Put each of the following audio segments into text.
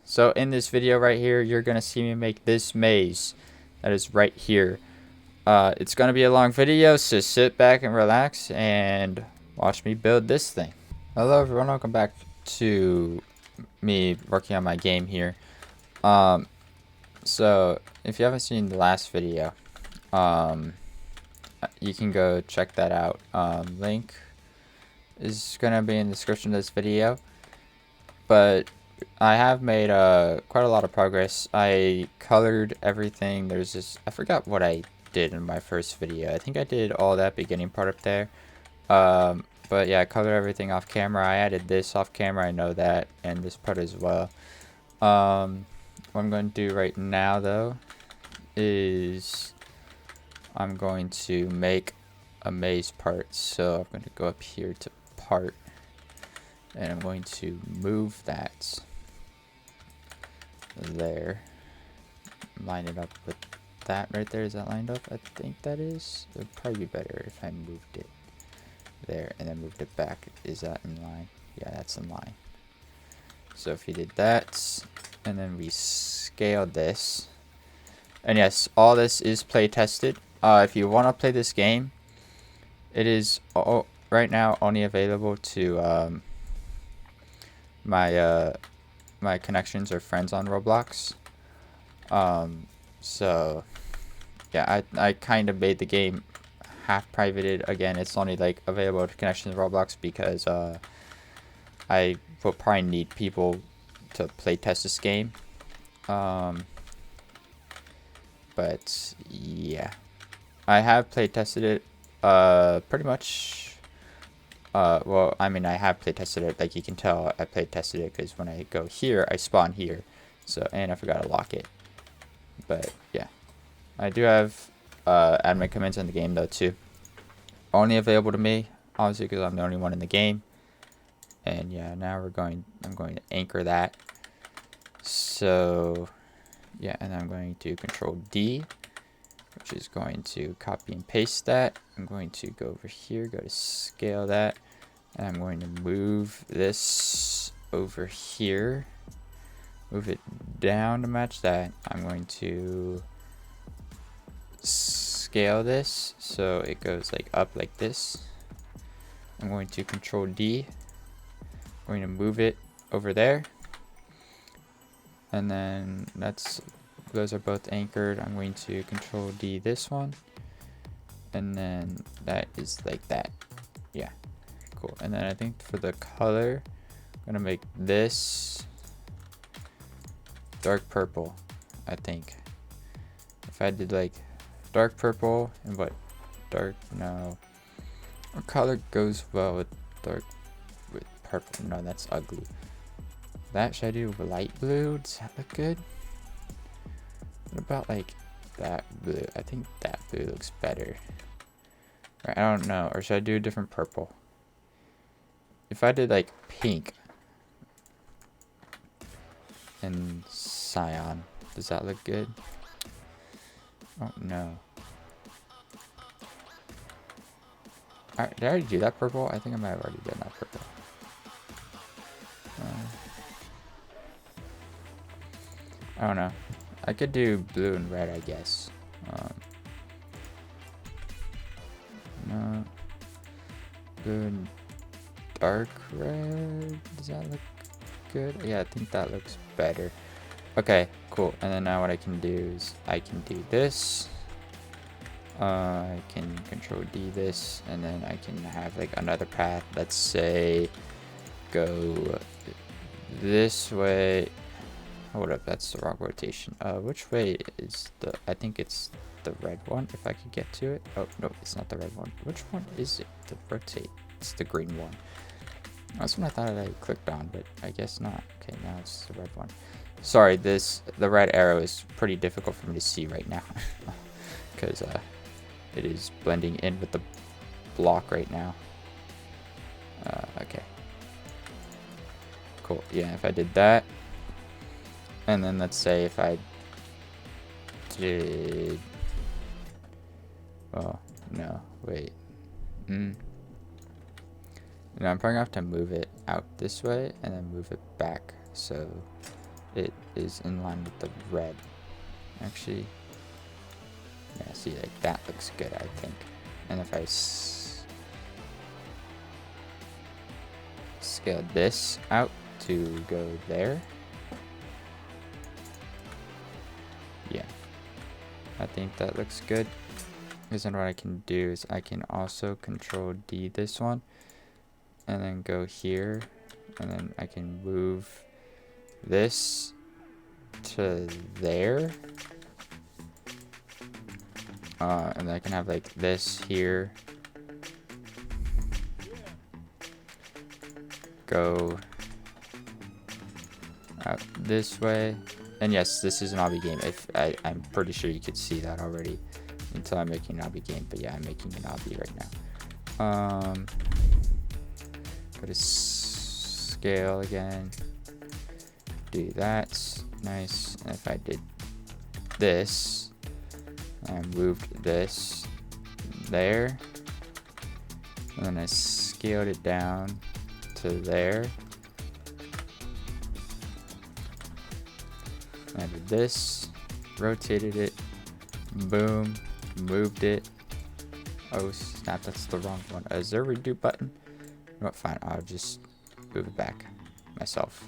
So in this video right here, you're gonna see me make this maze that is right here. It's gonna be a long video, so sit back and relax and watch me build this thing. Hello everyone, welcome back to me working on my game here. So if you haven't seen the last video, you can go check that out. Link is gonna be in the description of this video. But I have made quite a lot of progress. I colored everything. There's this, I forgot what I did in my first video. I think I did all that beginning part up there. But yeah, I colored everything off camera. I added this off camera, I know that, and this part as well. What I'm going to do right now though is I'm going to make a maze part. So I'm going to go up here to part, and I'm going to move that there, line it up with that right there. Is that lined up? I think that is. It would probably be better if I moved it there and then moved it back. Is that in line? Yeah, that's in line. So if you did that and then we scaled this, and yes, all this is play tested. If you want to play this game, it is right now only available to my connections or friends on Roblox. So yeah, I kind of made the game half privated. Again, it's only like available to connections Roblox because I will probably need people to play test this game. But yeah, I have play tested it pretty much. Well, I mean, I have play tested it. Like you can tell, I play tested it because when I go here, I spawn here. So, and I forgot to lock it. But yeah, I do have admin commands in the game though too. Only available to me, obviously, because I'm the only one in the game. And yeah, now I'm going to anchor that. So yeah, and I'm going to Control D, which is going to copy and paste that. I'm going to go over here, go to scale that, and I'm going to move this over here, move it down to match that. I'm going to scale this so it goes like up like this. I'm going to Control D, I'm going to move it over there, and then those are both anchored. I'm going to Control D this one, and then that is like that. Yeah, cool. And then I think for the color, I'm gonna make this dark purple. I think if I did like dark purple and what color goes well with purple? No, that's ugly. That should I do light blue? Does that look good? What about like that blue? I think that blue looks better. Right, I don't know. Or should I do a different purple? If I did like pink and cyan, does that look good? Oh no. Alright, did I already do that purple? I think I might have already done that purple. I don't know. I could do blue and red, I guess. No. Blue and dark red. Does that look good? Yeah, I think that looks better. Okay, cool. And then now what I can do is I can do this. I can Control D this, and then I can have like another path. Let's say go this way. Hold up, that's the wrong rotation. Which way is I think it's the red one, if I could get to it. Oh, no, it's not the red one. Which one is it to rotate? It's the green one. That's what I thought I clicked on, but I guess not. Okay, now it's the red one. Sorry, the red arrow is pretty difficult for me to see right now. Because it is blending in with the block right now. Okay. Cool, yeah, if I did that. And then let's say if I did, well, no, wait. No, I'm probably gonna have to move it out this way and then move it back. So it is in line with the red. Actually, yeah, see, like that looks good, I think. And if I scale this out to go there, yeah, I think that looks good. Because then what I can do is I can also Control D this one, and then go here, and then I can move this to there. And I can have like this here go out this way. And yes, this is an obby game. If I'm pretty sure you could see that already until I'm making an obby game. But yeah, I'm making an obby right now. Go to scale again. Do that. Nice. And if I did this, I moved this there, and then I scaled it down to there. I did this, rotated it, boom, moved it. Oh snap, that's the wrong one. Is there a redo button? No, fine, I'll just move it back myself.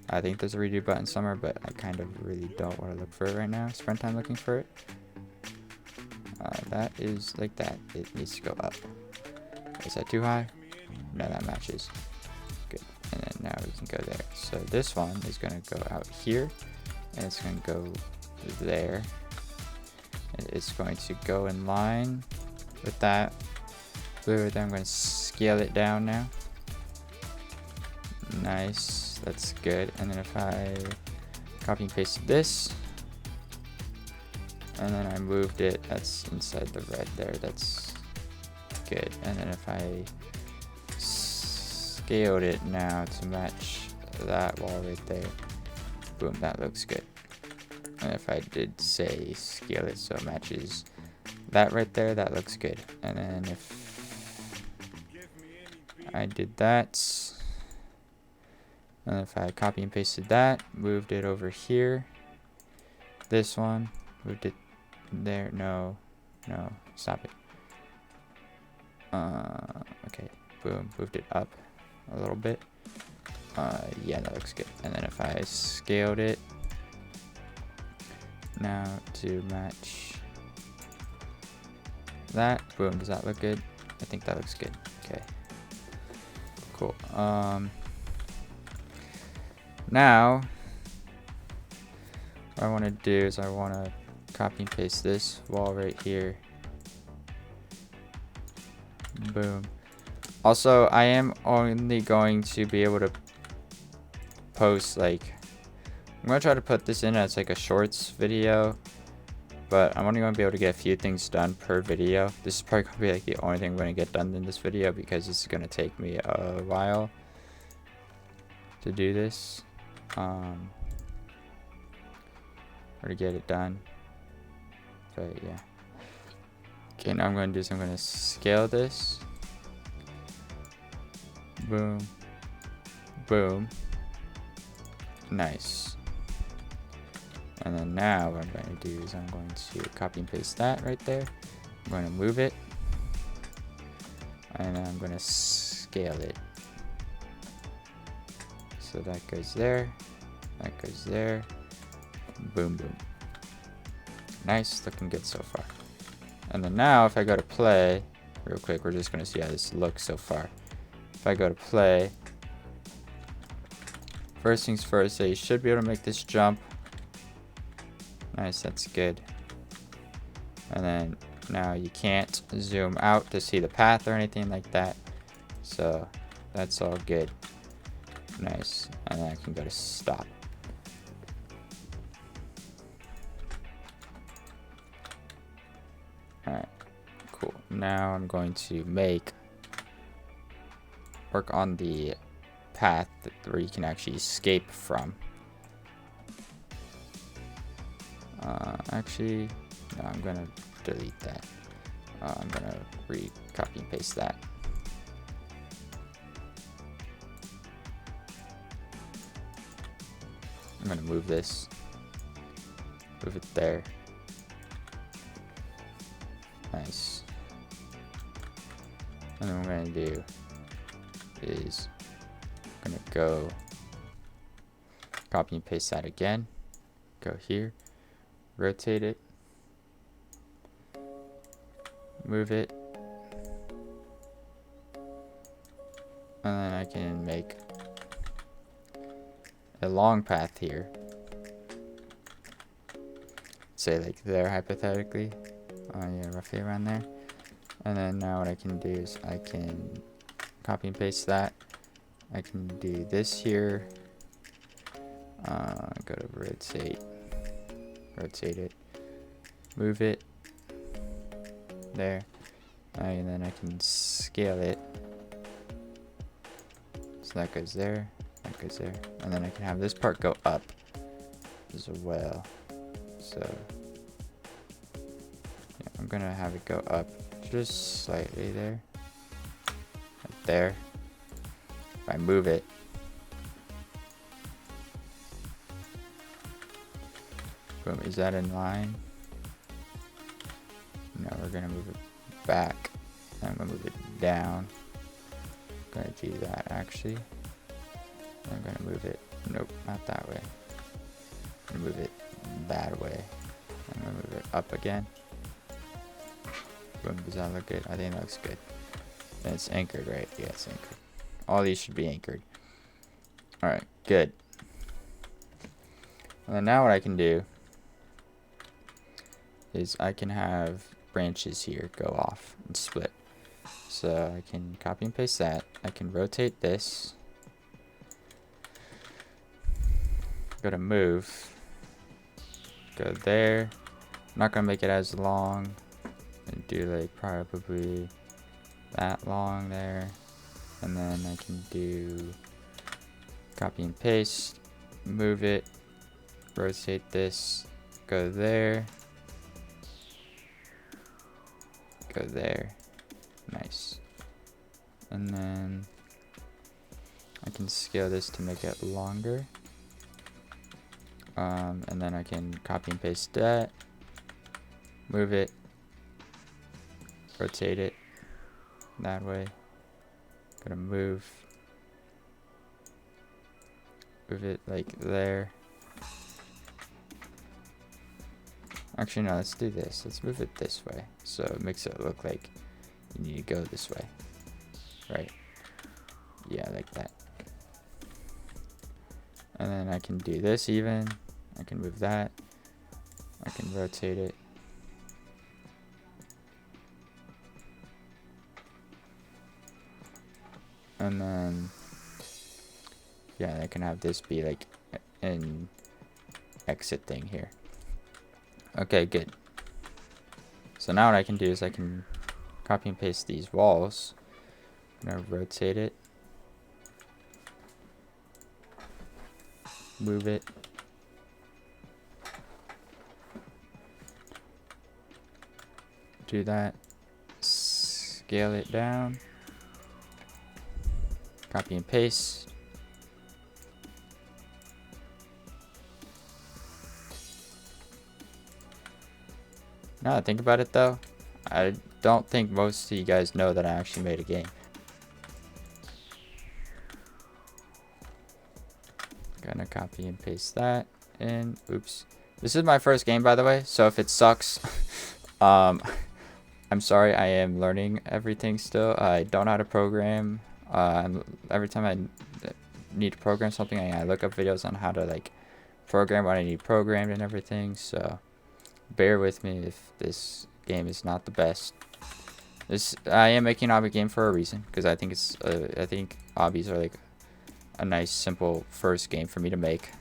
I think there's a redo button somewhere, but I kind of really don't want to look for it right now. Spend time looking for it. That is like that. It needs to go up. Is that too high? No, that matches. Good. And then now we can go there. So this one is going to go out here, and it's going to go there. And it's going to go in line with that. Then I'm going to scale it down now. Nice. That's good. And then if I copy and paste this, and then I moved it, that's inside the red there, that's good. And then if I scaled it now to match that wall right there, boom, that looks good. And if I did say scale it so it matches that right there, that looks good. And then if I did that, and if I copy and pasted that, moved it over here, this one, moved it there, no, stop it. Okay, boom, moved it up a little bit. Yeah, that looks good. And then if I scaled it now to match that, boom, does that look good? I think that looks good. Okay, cool. Now what I want to do is I want to copy and paste this wall right here. Boom. Also, I am only going to be able to post, like, I'm going to try to put this in as like a shorts video, but I'm only going to be able to get a few things done per video. This is probably going to be like the only thing I'm going to get done in this video, because it's going to take me a while to do this, or to get it done. But yeah. Okay, now I'm going to do is I'm going to scale this. Boom. Boom. Nice. And then now what I'm going to do is I'm going to copy and paste that right there. I'm going to move it. And I'm going to scale it. So that goes there. That goes there. Boom, boom. Nice, looking good so far. And then now if I go to play, real quick, we're just going to see how this looks so far. If I go to play, first things first, you should be able to make this jump. Nice, that's good. And then now you can't zoom out to see the path or anything like that. So that's all good. Nice. And then I can go to stop. Alright, cool. Now I'm going to work on the path where you can actually escape from. Actually, no, I'm gonna delete that. I'm gonna copy and paste that. I'm gonna move this. Move it there. Nice. And then what I'm gonna do is I'm gonna go copy and paste that again. Go here, rotate it, move it, and then I can make a long path here. Say like there hypothetically. Yeah, roughly around there. And then now what I can do is I can copy and paste that. I can do this here. Go to rotate it, move it there, and then I can scale it so that goes there, that goes there, and then I can have this part go up as well. So yeah, I'm gonna have it go up just slightly there, right there. If I move it, boom, is that in line? No, we're gonna move it back. I'm gonna move it down. I'm gonna do that actually. I'm gonna move it. Nope, not that way. I'm gonna move it that way. I'm gonna move it up again. Boom, does that look good? I think that looks good. And it's anchored, right? Yeah, it's anchored. All these should be anchored. Alright, good. And then now what I can do is I can have branches here go off and split. So I can copy and paste that. I can rotate this. Go to move. Go there. I'm not gonna make it as long. And do like probably that long there. And then I can do copy and paste. Move it. Rotate this. Go there. Go there. Nice. And then I can scale this to make it longer. And then I can copy and paste that. Move it. Rotate it that way. Gonna move it like there. Actually, no, let's do this. Let's move it this way. So it makes it look like you need to go this way. Right. Yeah, like that. And then I can do this even. I can move that. I can rotate it. And then, yeah, I can have this be like an exit thing here. Okay, good. So now what I can do is I can copy and paste these walls. I'm gonna rotate it. Move it. Do that. Scale it down. Copy and paste. Now that I think about it though, I don't think most of you guys know that I actually made a game. Gonna copy and paste that in. Oops. This is my first game, by the way, so if it sucks, I'm sorry. I am learning everything still. I don't know how to program. Every time I need to program something, I look up videos on how to like program what I need programmed and everything. So bear with me if this game is not the best. I am making an obby game for a reason, because I think I think obbies are like a nice simple first game for me to make.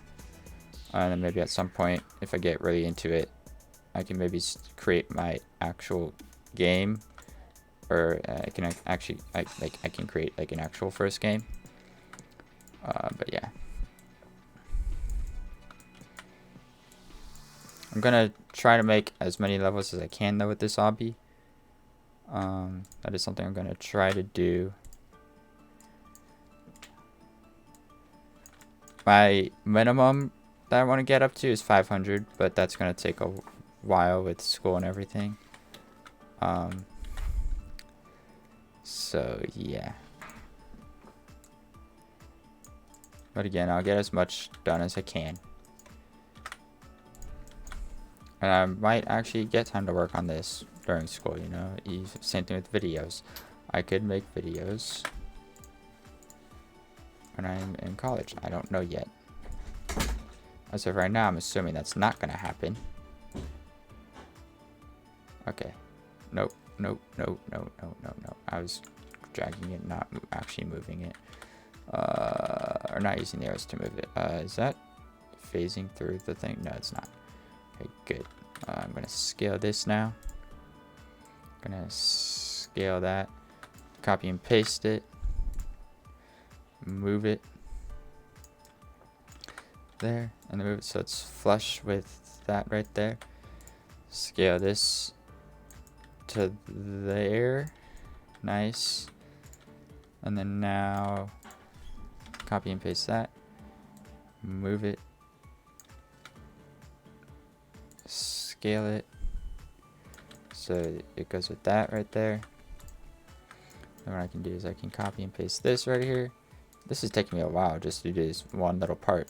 And then maybe at some point, if I get really into it, I can maybe create my actual game, or I can actually I can create like an actual first game. But yeah, I'm gonna try to make as many levels as I can though with this obby. That is something I'm gonna try to do. My minimum that I want to get up to is 500, but that's going to take a while with school and everything. So yeah. But again, I'll get as much done as I can. And I might actually get time to work on this during school, you know. Same thing with videos. I could make videos when I'm in college. I don't know yet. As of right now, I'm assuming that's not going to happen. Okay. Nope. Nope. Nope. No. No. No. No. I was dragging it, not actually moving it. Or not using the arrows to move it. Is that phasing through the thing? No, it's not. Okay, good. I'm going to scale this now. Going to scale that. Copy and paste it. Move it. There. And move it so it's flush with that right there. Scale this to there. Nice. And then now copy and paste that. Move it. Scale it. So it goes with that right there. Then what I can do is I can copy and paste this right here. This is taking me a while just to do this one little part.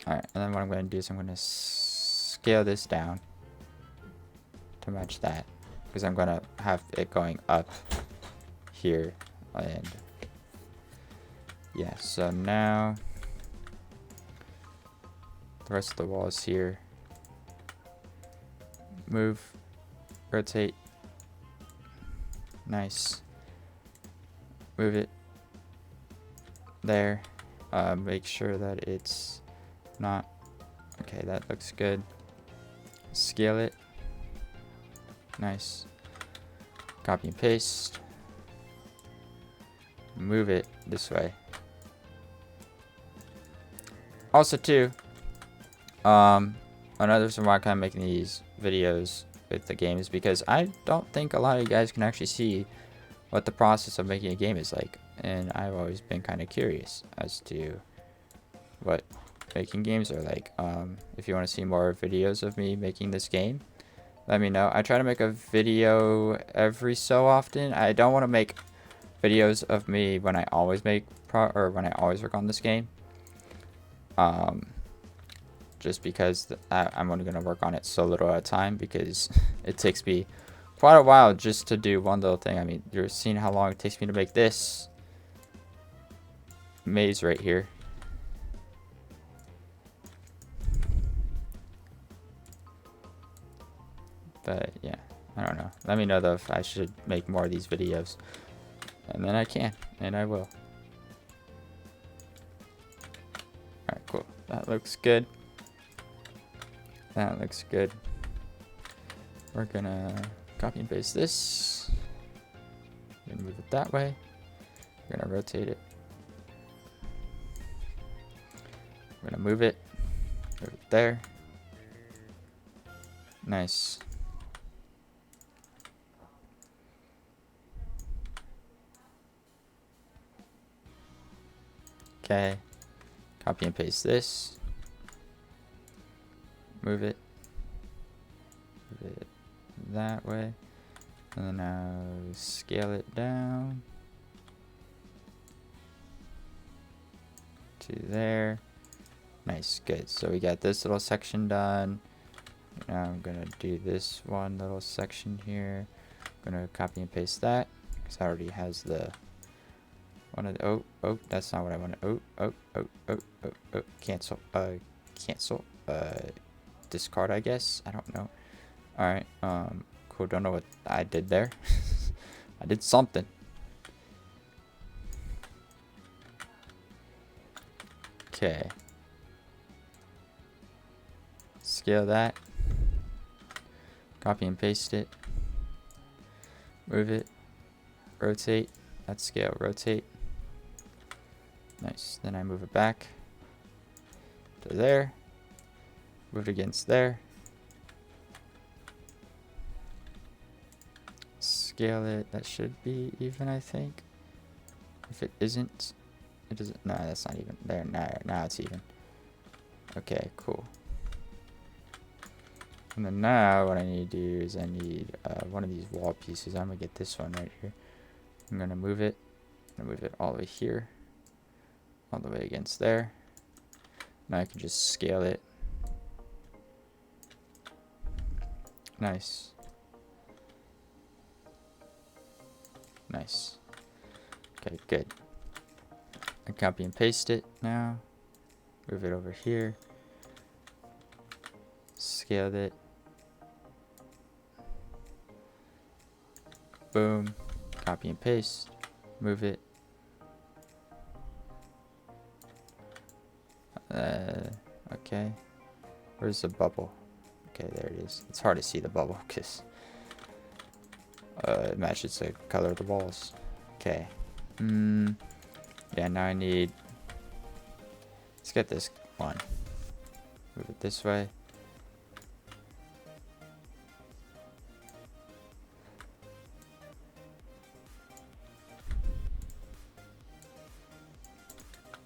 Alright, and then what I'm going to do is I'm going to scale this down to match that. Because I'm going to have it going up here. And yeah, so now the rest of the wall is here. Move, rotate. Nice. Move it there. Make sure that it's not okay. That looks good. Scale it. Nice. Copy and paste. Move it this way. Also too, another reason why I'm kind of making these videos with the game is because I don't think a lot of you guys can actually see what the process of making a game is like, and I've always been kind of curious as to what making games are like. If you want to see more videos of me making this game, let me know. I try to make a video every so often. I don't want to make videos of me when I always make when I always work on this game. Just because I'm only going to work on it so little at a time, because it takes me quite a while just to do one little thing. I mean, you're seeing how long it takes me to make this maze right here. But yeah, I don't know. Let me know though if I should make more of these videos. And then I can, and I will. Alright, cool. That looks good. That looks good. We're gonna copy and paste this. And move it that way. We're gonna rotate it. We're gonna move it. Move it there. Nice. Okay. Copy and paste this. Move it. Move it that way. And then now scale it down to there. Nice, good. So we got this little section done. Now I'm gonna do this one little section here. I'm gonna copy and paste that because it already has the one of the that's not what I wanted. Cancel. Cancel. Discard, I guess. I don't know. Alright, cool. Don't know what I did there. I did something. Okay. Scale that. Copy and paste it. Move it. Rotate. That's scale. Rotate. Nice. Then I move it back to there. Move it against there. scale it. That should be even, I think. If it isn't, it doesn't. No, that's not even. There, now it's even. Okay, cool. And then now what I need to do is I need one of these wall pieces. I'm gonna get this one right here. I'm gonna move it. I'm gonna move it all the way here, all the way against there. Now I can just scale it. Nice. Nice. Okay, good. I copy and paste it now. Move it over here. Scale it. Boom. Copy and paste. Move it. Okay. Where's the bubble? Okay, there it is. It's hard to see the bubble because it matches the color of the balls. Okay. Yeah, now I need... Let's get this one. Move it this way.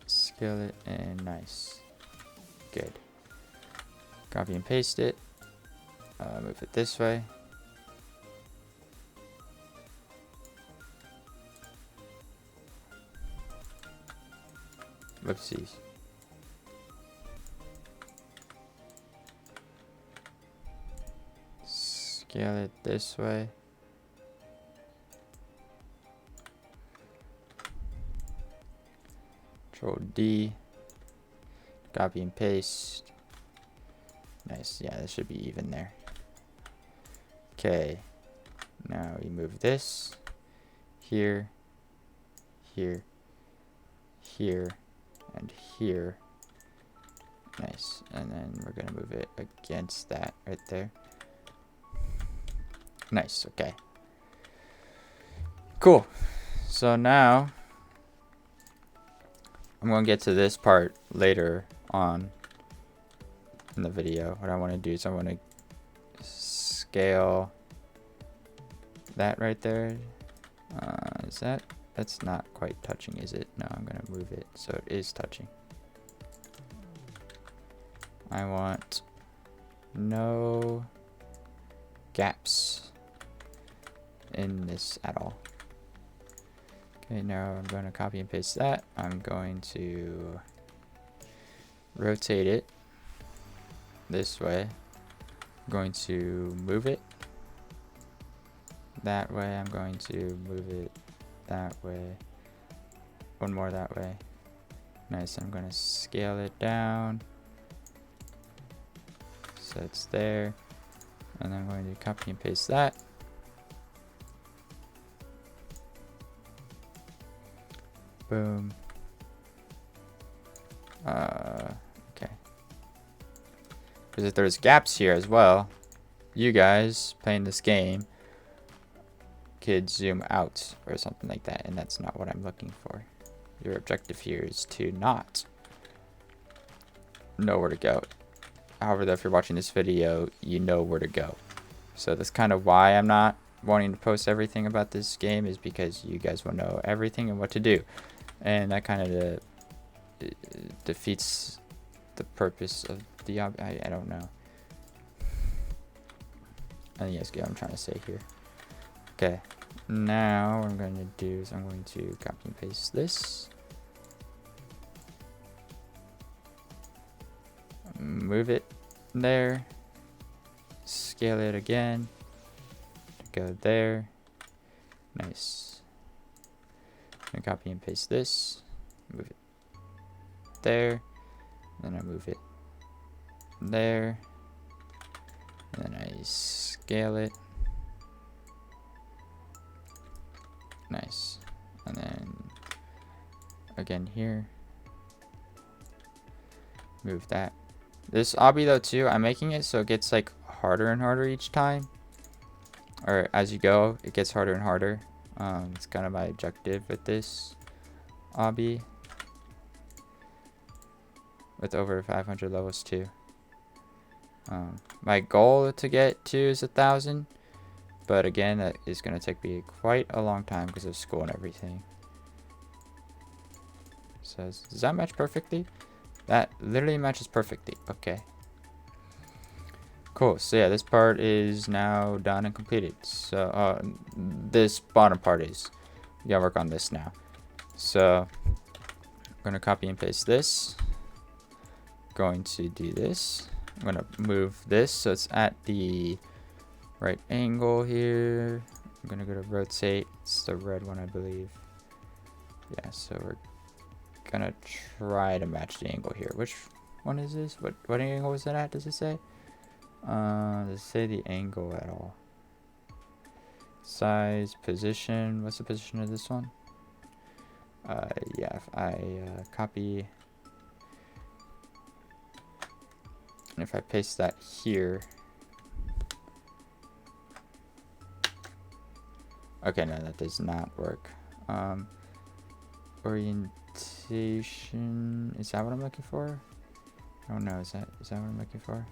Scale it and nice. Good. Copy and paste it. Move it this way. Whoopsies. Scale it this way. Control D. Copy and paste. Nice. Yeah, that should be even there. Okay. Now we move this here, here, here, and here. Nice. And then we're gonna move it against that right there. Nice. Okay. Cool. So now I'm going to get to this part later on in the video. What I want to do is I want to scale that right there. Is that's not quite touching, is it? No, I'm going to move it so it is touching. I want no gaps in this at all. Okay, now I'm going to copy and paste that. I'm going to rotate it this way. I'm going to move it that way. I'm going to move it that way. One more that way. Nice. I'm going to scale it down so it's there. And I'm going to copy and paste that. Boom. Okay. Because if there's gaps here as well, you guys playing this game could zoom out or something like that, and that's not what I'm looking for. Your objective here is to not know where to go. However, though, if you're watching this video, you know where to go. So that's kind of why I'm not wanting to post everything about this game, is because you guys will know everything and what to do. And that kind of defeats the purpose of the I don't know. I think that's what I'm trying to say here. Okay, now what I'm going to do is I'm going to copy and paste this. Move it there. Scale it again. Go there. Nice. And copy and paste this, move it there, then I move it there, and then I scale it. Nice. And then again here, move that. This obby though too, I'm making it so it gets like harder and harder each time, or as you go it gets harder and harder. It's kind of my objective with this obby, with over 500 levels too. My goal to get to is 1,000, But again, that is going to take me quite a long time because of school and everything. So does that match perfectly? That literally matches perfectly. Okay. Cool. So yeah, this part is now done and completed. So this bottom part is. You gotta work on this now. So I'm gonna copy and paste this. Going to do this. I'm gonna move this so it's at the right angle here. I'm gonna go to rotate. It's the red one, I believe. Yeah, so we're gonna try to match the angle here. Which one is this? What angle was that at? Does it say? Does it say the angle at all? Size, position. What's the position of this one? Yeah, if I copy, and if I paste that here. Okay, no, that does not work. Orientation, is that what I'm looking for? I don't know, is that what I'm looking for?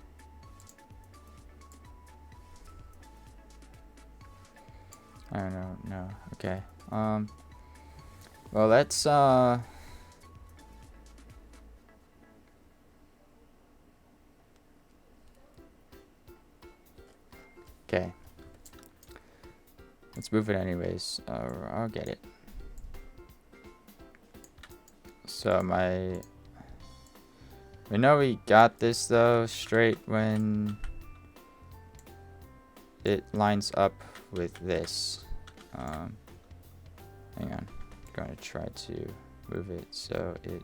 I don't know, no, okay. Well, let's, okay. Let's move it anyways. I'll get it. So we know we got this though straight when it lines up with this. Hang on, I'm going to try to move it so it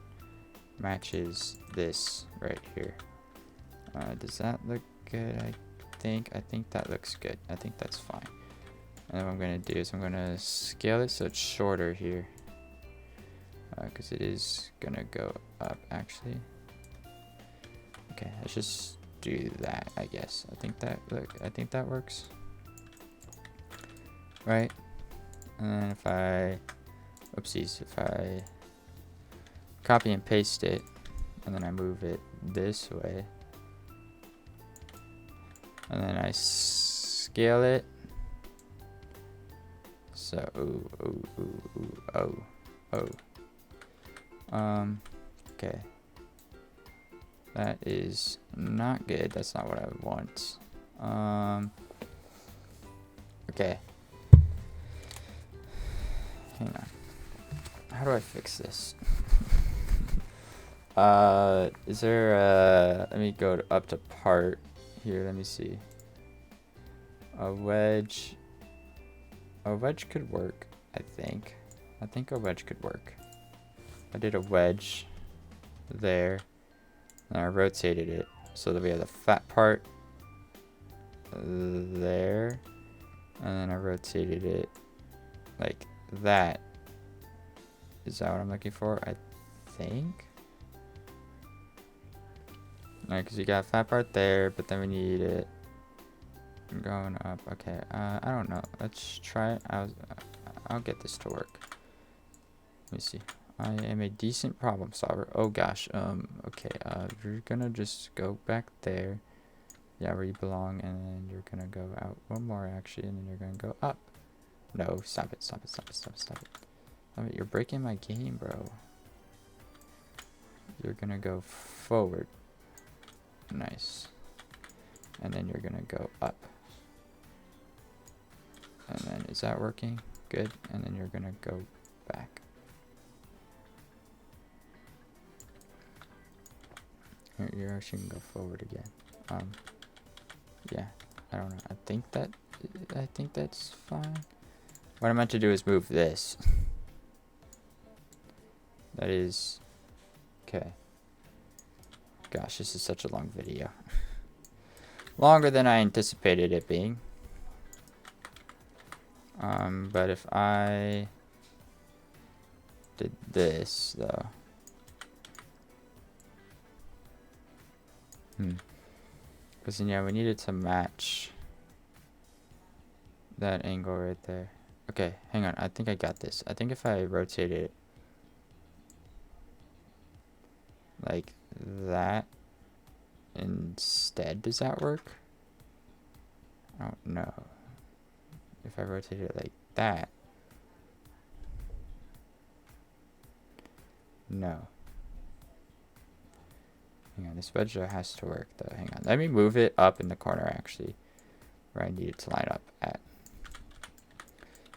matches this right here. Does that look good? I think that looks good. I think that's fine. And then what I'm going to do is I'm going to scale it so it's shorter here. Because it is going to go up actually. Okay, let's just do that, I guess. I think that works. Right? And then if I copy and paste it, and then I move it this way, and then I scale it. So, okay. That is not good. That's not what I want. Okay. Hang on. How do I fix this? Is there let me go up to part here. Let me see. A wedge could work, I think. I think a wedge could work. I did a wedge there, and I rotated it so that we have the fat part there, and then I rotated it like that. Is that what I'm looking for? I think. Alright, because you got a fat part there, but then we need it going up. Okay, I don't know. Let's try it. I'll get this to work. Let me see. I am a decent problem solver. Oh gosh. Okay. You're gonna just go back there. Yeah, where you belong, and then you're gonna go out one more actually, and then you're gonna go up. No, stop it. Stop it. Stop it. Stop it. Stop it. Stop it. You're breaking my game, bro. You're gonna go forward. Nice. And then you're gonna go up. And then, is that working? Good. And then you're gonna go back. You're actually gonna go forward again. Yeah, I don't know. I think that's fine. What I meant to do is move this. That is okay. Gosh, this is such a long video. Longer than I anticipated it being. But if I did this though. Because then, yeah, we needed to match that angle right there. Okay, hang on. I think I got this. I think if I rotate it like that instead, does that work? I don't know. if I rotate it like that. No. Hang on, this wedge has to work though. Hang on. Let me move it up in the corner actually, where I need it to line up at.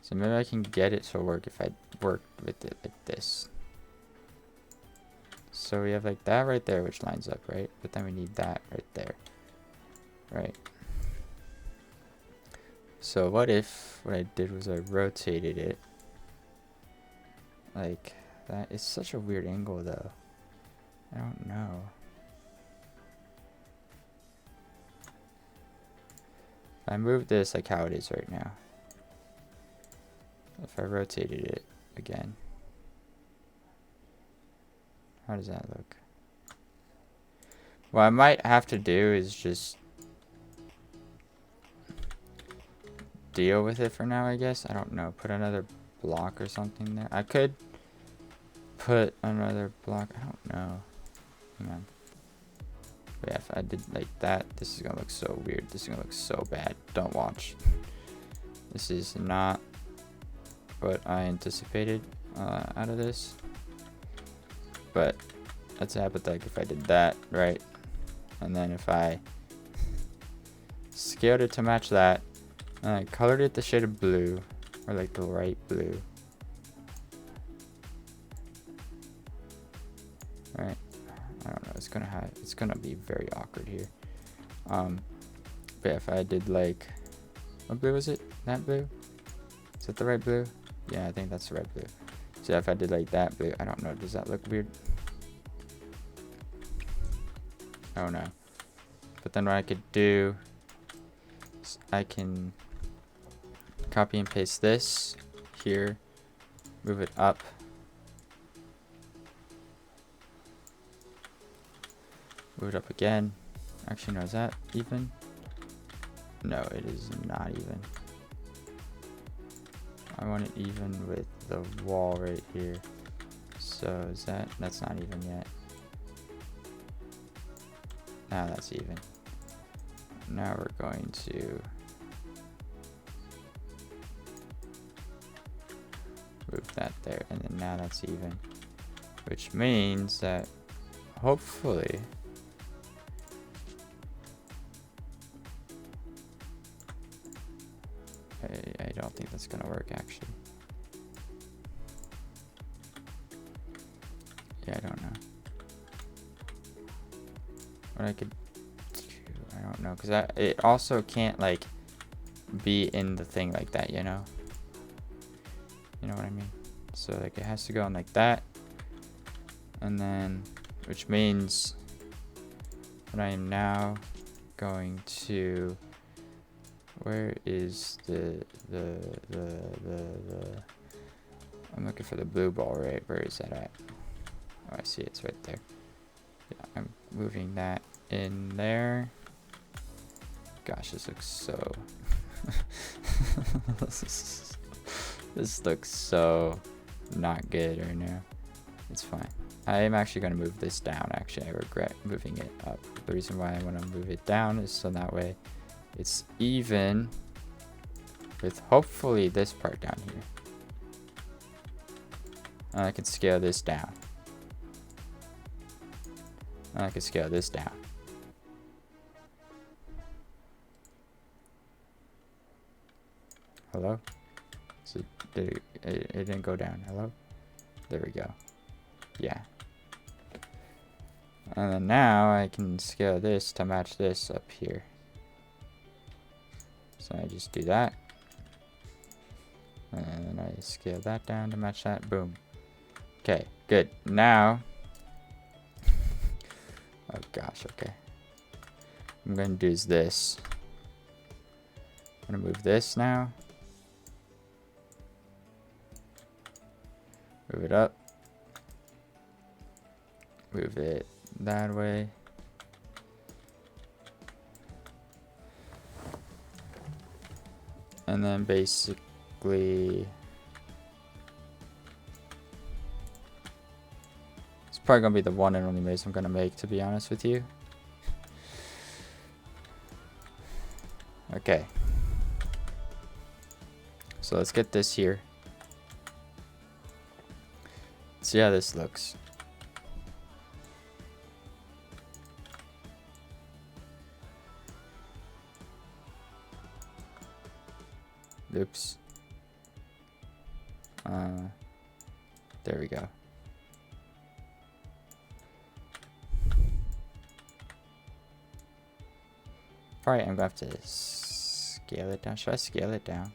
So maybe I can get it to work if I work with it like this. So we have like that right there, which lines up, right? But then we need that right there, right? So what if what I did was I rotated it like that? It's such a weird angle though. I don't know. If I move this like how it is right now, if I rotated it again, how does that look? What I might have to do is just deal with it for now, I guess. I don't know. Put another block or something there. I could put another block. I don't know. Hang on. But yeah, if I did like that, this is gonna look so weird. This is gonna look so bad. Don't watch. This is not what I anticipated out of this. But that's hypothetical if I did that, right? And then if I scaled it to match that, and I colored it the shade of blue, or like the light blue. Right? I don't know. It's gonna be very awkward here. But if I did like, what blue was it? That blue? Is that the right blue? Yeah, I think that's the right blue. So if I did like that blue, I don't know. Does that look weird? I don't know. But then what I could do is I can copy and paste this here, move it up, move it up again. Actually, no, is that even? No, it is not even. I want it even with the wall right here. So is that's not even yet. Now that's even. Now we're going to move that there, and then now that's even, which means that hopefully I don't think that's gonna work actually. Yeah, I don't know what I could do. I don't know, because it also can't like be in the thing like that, you know what I mean? So like it has to go in like that, and then which means that I am now going to, where is the I'm looking for the blue ball, right? Where is that at? Oh, I see, it's right there. Yeah, I'm moving that in there. Gosh, this looks so this looks so not good right now. It's fine. I am actually going to move this down. Actually, I regret moving it up. The reason why I want to move it down is so that way it's even with hopefully this part down here. And I can scale this down. And I can scale this down. Hello? So it didn't go down. Hello? There we go. Yeah. And then now I can scale this to match this up here. So I just do that. And then I scale that down to match that. Boom. Okay, good. Now, oh gosh, okay. I'm going to do is this. I'm going to move this now. Move it up. Move it that way. And then basically, it's probably going to be the one and only maze I'm going to make, to be honest with you. Okay. So let's get this here. See how this looks. Oops. There we go. Alright, I'm gonna have to scale it down. Should I scale it down?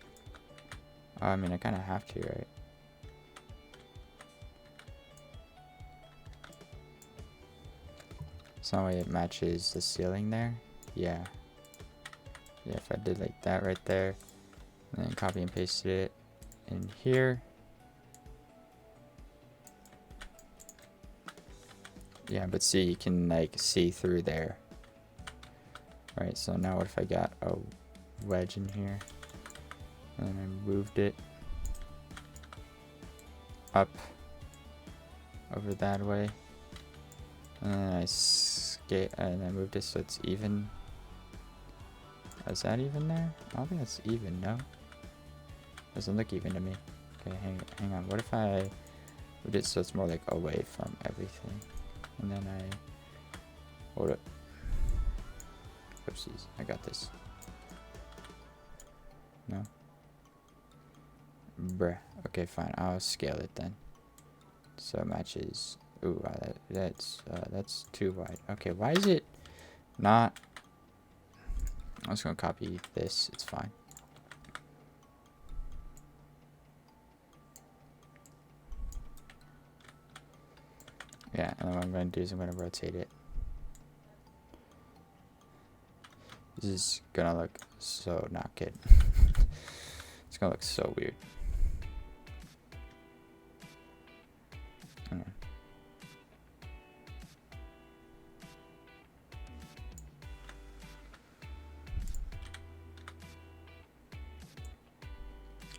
Oh, I mean, I kind of have to, right? So that way it matches the ceiling there. Yeah. Yeah, if I did like that right there, and then copy and pasted it in here. Yeah, but see, you can like see through there. Right, so now what if I got a wedge in here and I moved it up over that way, and then I moved it so it's even. Is that even there? I don't think that's even. No, doesn't look even to me. Okay, hang on. What if I moved it so it's more like away from everything, and then I hold it. Oopsies, I got this. No. Bruh. Okay, fine. I'll scale it then. So it matches. Ooh, that's too wide. Okay, why is it not? I'm just gonna copy this. It's fine. Yeah, and then what I'm gonna do is I'm gonna rotate it. This is gonna look so not good. It's gonna look so weird.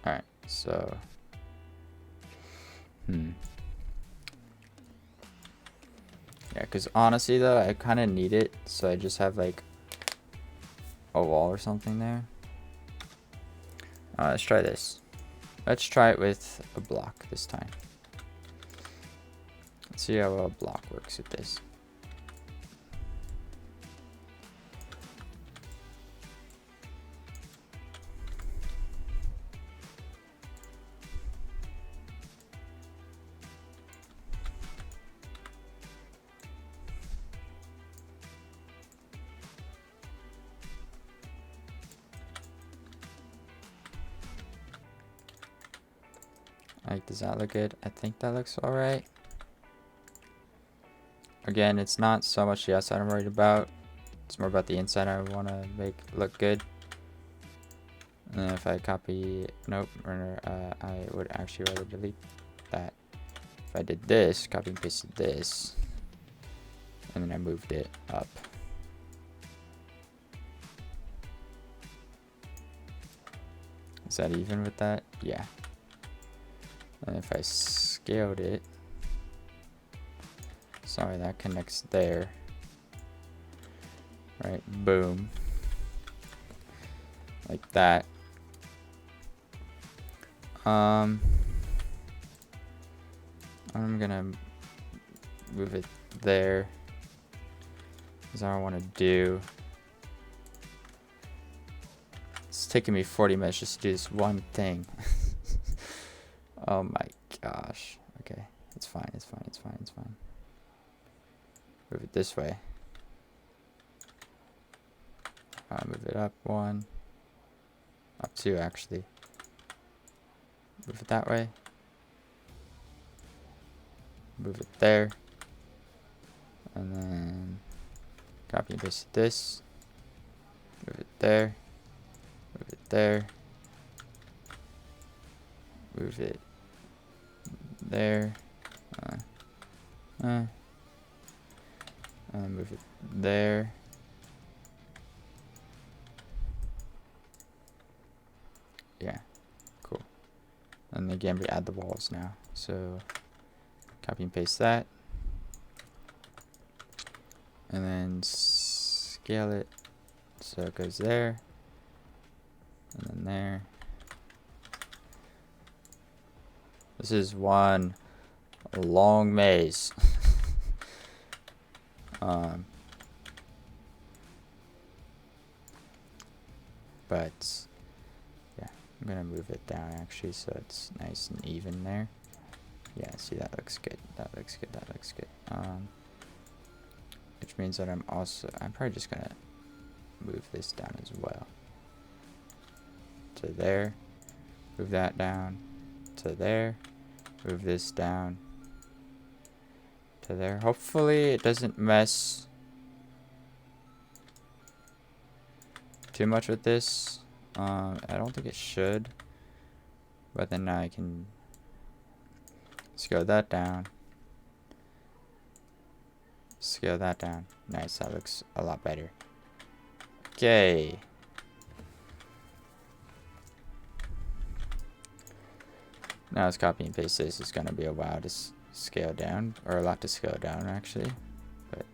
Alright, so yeah, because honestly though, I kind of need it, so I just have like a wall or something there. Let's try this. Let's try it with a block this time. Let's see how a block works with this. Like, does that look good? I think that looks alright. Again, it's not so much the outside I'm worried about. It's more about the inside I want to make look good. And if I copy, nope, I would actually rather delete that. If I did this, copy and pasted this, and then I moved it up. Is that even with that? Yeah. And if I scaled it, sorry, that connects there. Right, boom. Like that. I'm gonna move it there, because I don't want to do. It's taking me 40 minutes just to do this one thing. Oh my gosh. Okay, it's fine, it's fine, it's fine, it's fine. Move it this way. Move it up 1. Up 2, actually. Move it that way. Move it there. And then copy and paste this. Move it there. Move it there. Move it there. And move it there. Yeah, cool. And again, we add the walls now. So copy and paste that. And then scale it so it goes there. And then there. This is one long maze. But yeah, I'm gonna move it down actually so it's nice and even there. Yeah, see, that looks good. That looks good. That looks good. Which means that I'm probably just gonna move this down as well. To there. Move that down. To there. Move this down. To there. Hopefully it doesn't mess too much with this. I don't think it should. But then now I can scale that down. Scale that down. Nice, that looks a lot better. Okay. Now let's copy and paste this. It's gonna be a while to scale down, or a lot to scale down actually, but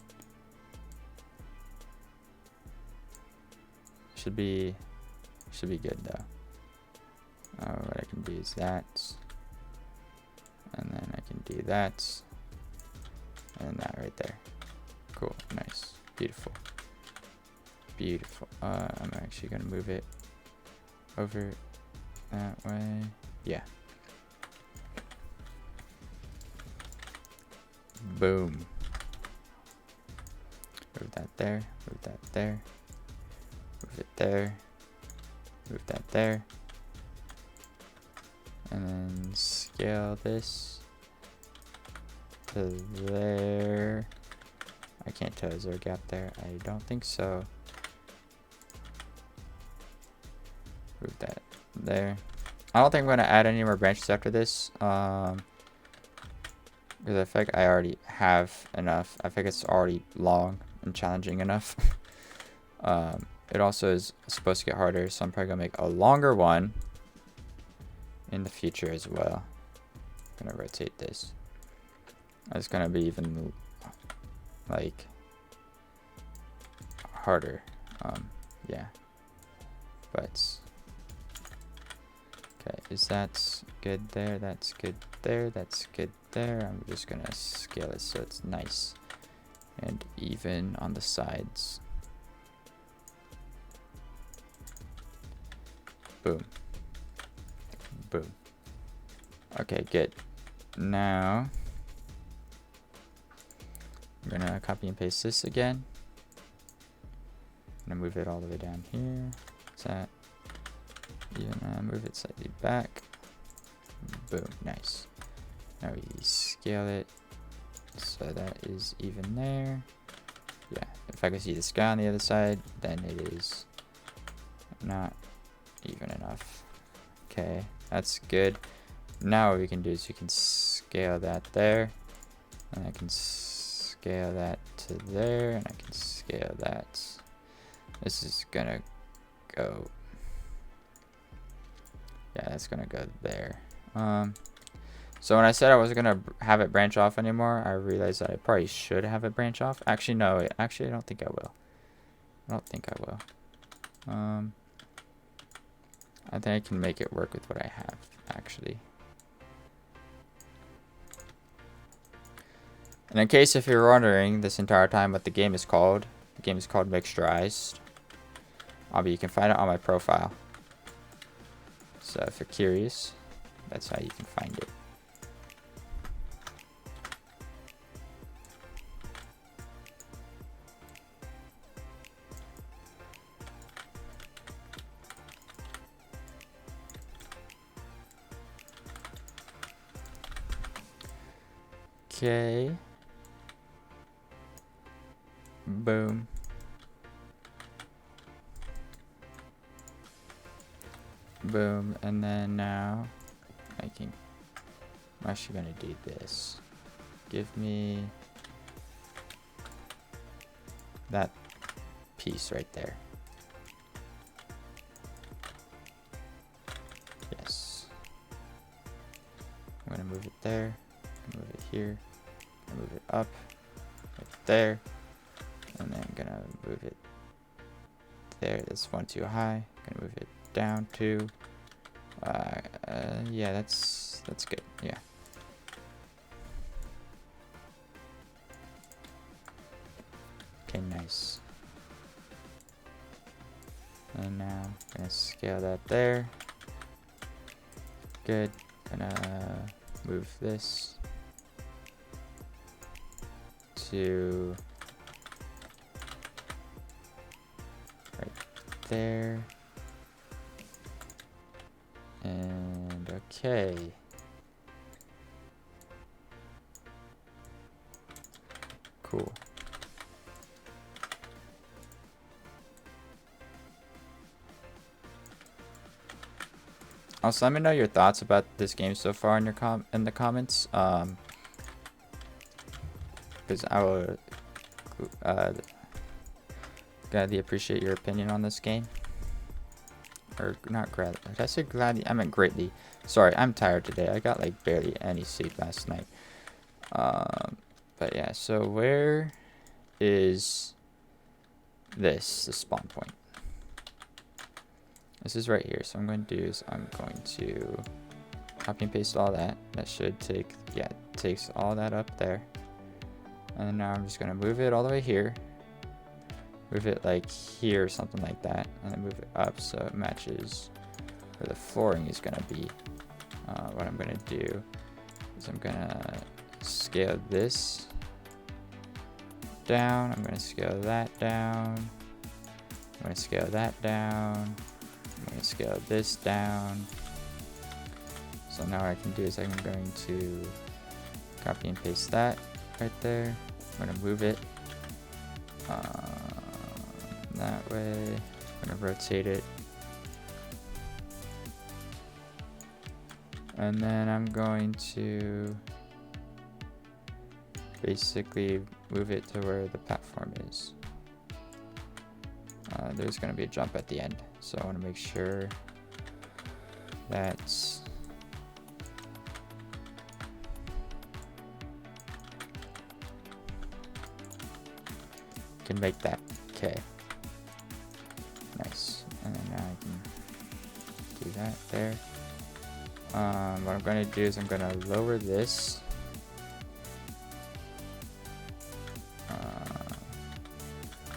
should be good though. What I can do is that, and then I can do that, and that right there. Cool, nice, beautiful, beautiful. I'm actually gonna move it over that way. Yeah. Boom. Move that there, move that there, move it there, move that there, and then scale this to there. I can't tell, is there a gap there? I don't think so. Move that there. I don't think I'm gonna add any more branches after this. Because I think I already have enough. I think it's already long and challenging enough. It also is supposed to get harder, so I'm probably gonna make a longer one in the future as well. I'm gonna rotate this. It's gonna be even like harder. Yeah. But okay, is that good there? That's good there. That's good there. I'm just gonna scale it so it's nice and even on the sides. Boom. Boom. Okay, good. Now I'm gonna copy and paste this again. I'm gonna move it all the way down here. What's that? Even move it slightly back. Boom, nice. Now we scale it so that is even there. Yeah, if I can see the sky on the other side, then it is not even enough. Okay, that's good. Now what we can do is we can scale that there, and I can scale that to there, and I can scale that. This is gonna go, yeah, that's gonna go there. So when I said I wasn't gonna have it branch off anymore, I realized that I probably should have it branch off. Actually, no. Actually, I don't think I will. I don't think I will. I think I can make it work with what I have, actually. And in case if you're wondering this entire time what the game is called Mixturized. You can find it on my profile. So if you're curious, that's how you can find it. Okay. Boom. Boom. And then now I'm actually gonna do this. Give me that piece right there. Yes. I'm gonna move it there. Move it here. Move it up. Right there. And then I'm gonna move it there. That's one too high. Gonna move it down to yeah, that's That's good. Yeah. Okay, nice. And now I'm gonna scale that there. Good. Gonna move this to right there. And okay. Cool. Also, let me know your thoughts about this game so far in your in the comments. Because I will gladly appreciate your opinion on this game. Or not gladly. Did I say gladly? I meant greatly. Sorry, I'm tired today. I got like barely any sleep last night. But yeah, so where is this, the spawn point? This is right here. So I'm going to do is I'm going to copy and paste all that. That should take, yeah, it takes all that up there. And then now I'm just going to move it all the way here. Move it like here or something like that. And then move it up so it matches where the flooring is going to be. What I'm going to do is I'm going to scale this down. I'm going to scale that down. I'm going to scale that down. I'm going to scale this down. So now what I can do is I'm going to copy and paste that right there. I'm going to move it that way. I'm going to rotate it. And then I'm going to basically move it to where the platform is. There's going to be a jump at the end, so I want to make sure that's can make that. Okay, nice. And then now I can do that there. What I'm going to do is I'm going to lower this. I'm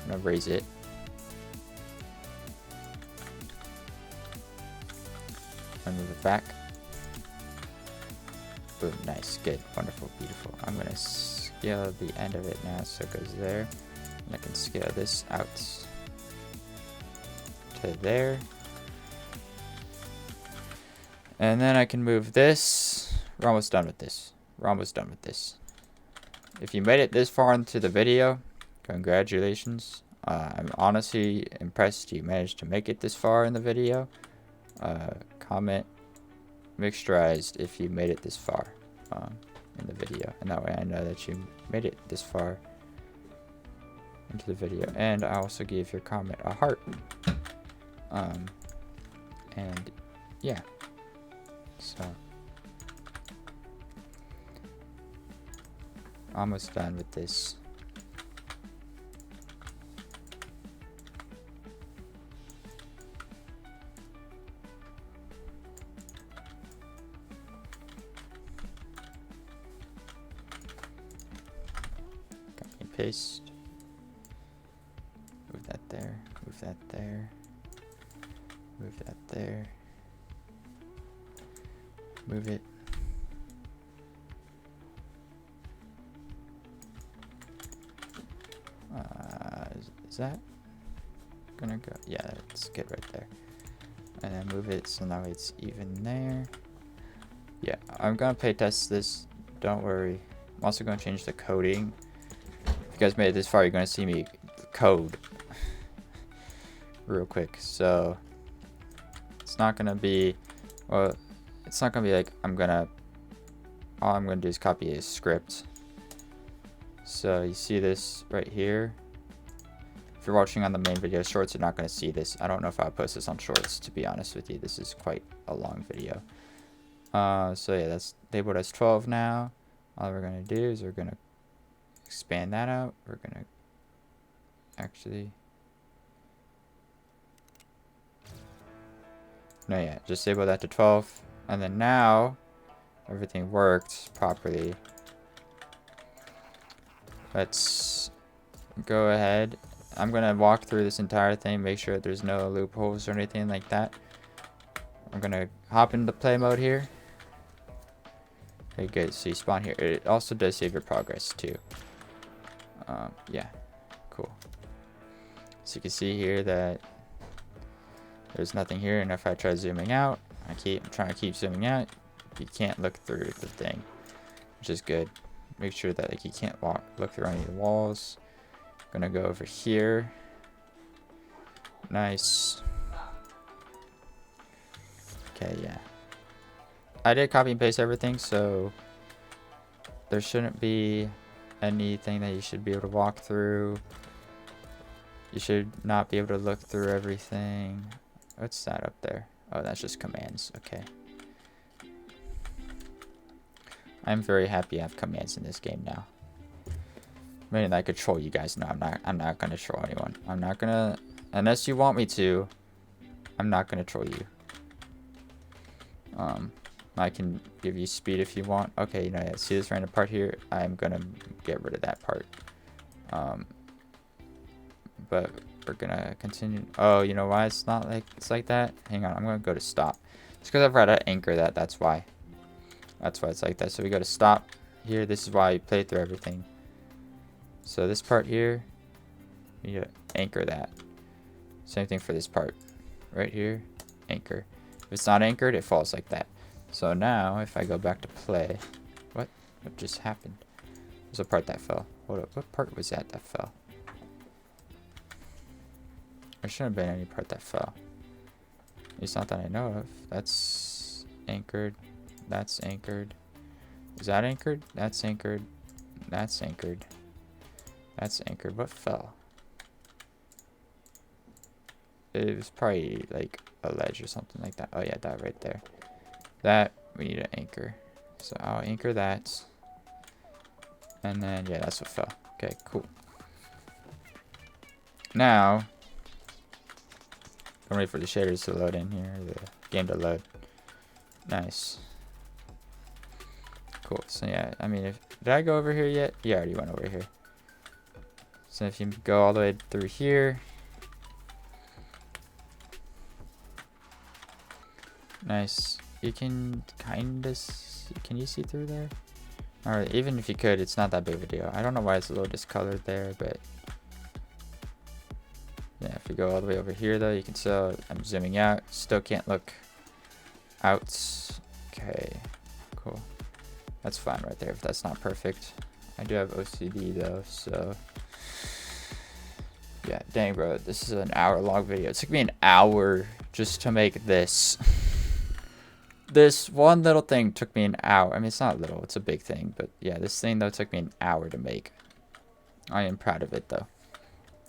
going to raise it. And move it back. Boom, nice, good, wonderful, beautiful. I'm going to scale the end of it now so it goes there. And I can scale this out to there. And then I can move this. We're almost done with this. We're almost done with this. If you made it this far into the video, congratulations. I'm honestly impressed you managed to make it this far in the video. Comment mixturized if you made it this far in the video, and that way I know that you made it this far into the video. And I also gave your comment a heart. And yeah, so almost done with this. Paste. Move that there. Move that there. Move that there. Move it. Is that gonna go? Yeah, it's good right there. And then move it so now it's even there. Yeah, I'm gonna play test this. Don't worry. I'm also gonna change the coding. If you guys made it this far, you're going to see me code real quick. So it's not going to be, well, it's not going to be like all I'm going to do is copy a script. So you see this right here. If you're watching on the main video, shorts, you're not going to see this. I don't know if I'll post this on shorts, to be honest with you. This is quite a long video. So yeah, that's labeled as 12 now. All we're going to do is we're going to expand that out. We're gonna actually just label that to 12, and then now everything worked properly. Let's go ahead. I'm gonna walk through this entire thing, make sure there's no loopholes or anything like that. I'm gonna hop into play mode here. Okay, good. So you spawn here. It also does save your progress too. Yeah, cool. So you can see here that there's nothing here, and if I try zooming out, I'm trying to keep zooming out. You can't look through the thing, which is good. Make sure that like you can't look through any of the walls. Gonna go over here. Nice. Okay, yeah. I did copy and paste everything, so there shouldn't be anything that you should be able to walk through. You should not be able to look through everything. What's that up there? Oh, that's just commands. Okay. I'm very happy I have commands in this game now. I mean, I control you guys. No, I'm not gonna troll anyone. I'm not gonna, unless you want me to. I'm not gonna troll you. I can give you speed if you want. Okay, you know, yeah, see this random part here? I'm gonna get rid of that part. But we're gonna continue. Oh, you know why it's not like it's like that? Hang on, I'm gonna go to stop. It's because I've got to anchor that. That's why. That's why it's like that. So we go to stop here. This is why you play through everything. So this part here, you need to anchor that. Same thing for this part. Right here, anchor. If it's not anchored, it falls like that. So now, if I go back to play, what just happened? There's a part that fell. Hold up, what part was that fell? There shouldn't have been any part that fell. At least not that I know of. That's anchored. That's anchored. Is that anchored? That's anchored. That's anchored. That's anchored. What fell? It was probably like a ledge or something like that. Oh yeah, that right there. That we need to anchor. So I'll anchor that. And then yeah, that's what fell. Okay, cool. Now I'm ready for the shaders to load in here, the game to load. Nice. Cool. So yeah, I mean, did I go over here yet? Yeah, I already went over here. So if you go all the way through here. Nice. You can kind of, can you see through there? Alright, even if you could, it's not that big of a deal. I don't know why it's a little discolored there, but yeah, if you go all the way over here though, you can still, I'm zooming out, still can't look out. Okay, cool. That's fine right there if that's not perfect. I do have OCD though, so yeah, dang bro, this is an hour-long video. It took me an hour just to make this. This one little thing took me an hour. I mean, it's not little, it's a big thing, but yeah, this thing though took me an hour to make. I am proud of it though.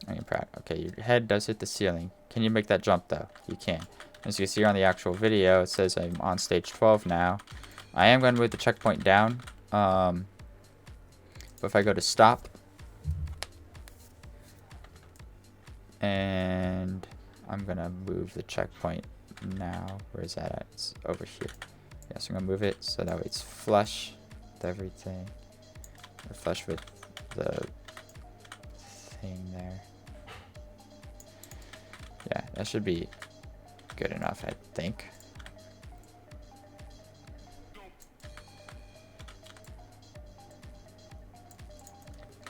I am proud. Okay, your head does hit the ceiling. Can you make that jump though? You can. As you can see on the actual video, it says I'm on stage 12 now. I am going to move the checkpoint down. But if I go to stop, and I'm going to move the checkpoint now. Where is that at? It's over here. Yeah, so I'm going to move it so that way it's flush with everything. Or flush with the thing there. Yeah, that should be good enough, I think.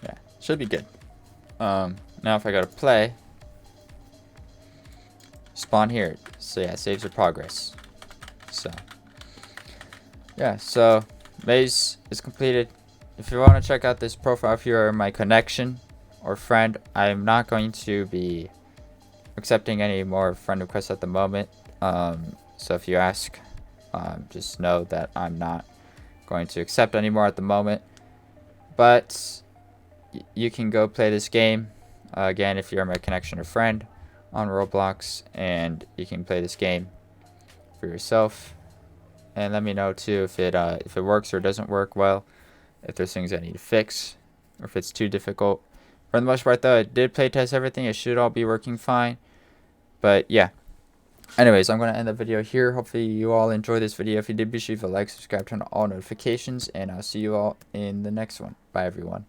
Yeah, should be good. Now if I go to play, spawn here. So yeah, saves your progress. So yeah, so maze is completed. If you want to check out this profile, if you are my connection or friend, I'm not going to be accepting any more friend requests at the moment. So if you ask, just know that I'm not going to accept any more at the moment. But you can go play this game again if you're my connection or friend on Roblox, and you can play this game for yourself. And let me know too if it works or doesn't work well, if there's things I need to fix, or if it's too difficult. For the most part though, I did play test everything. It should all be working fine. But yeah, Anyways, I'm going to end the video here. Hopefully you all enjoyed this video. If you did, be sure to like, subscribe, turn on all notifications, and I'll see you all in the next one. Bye, everyone.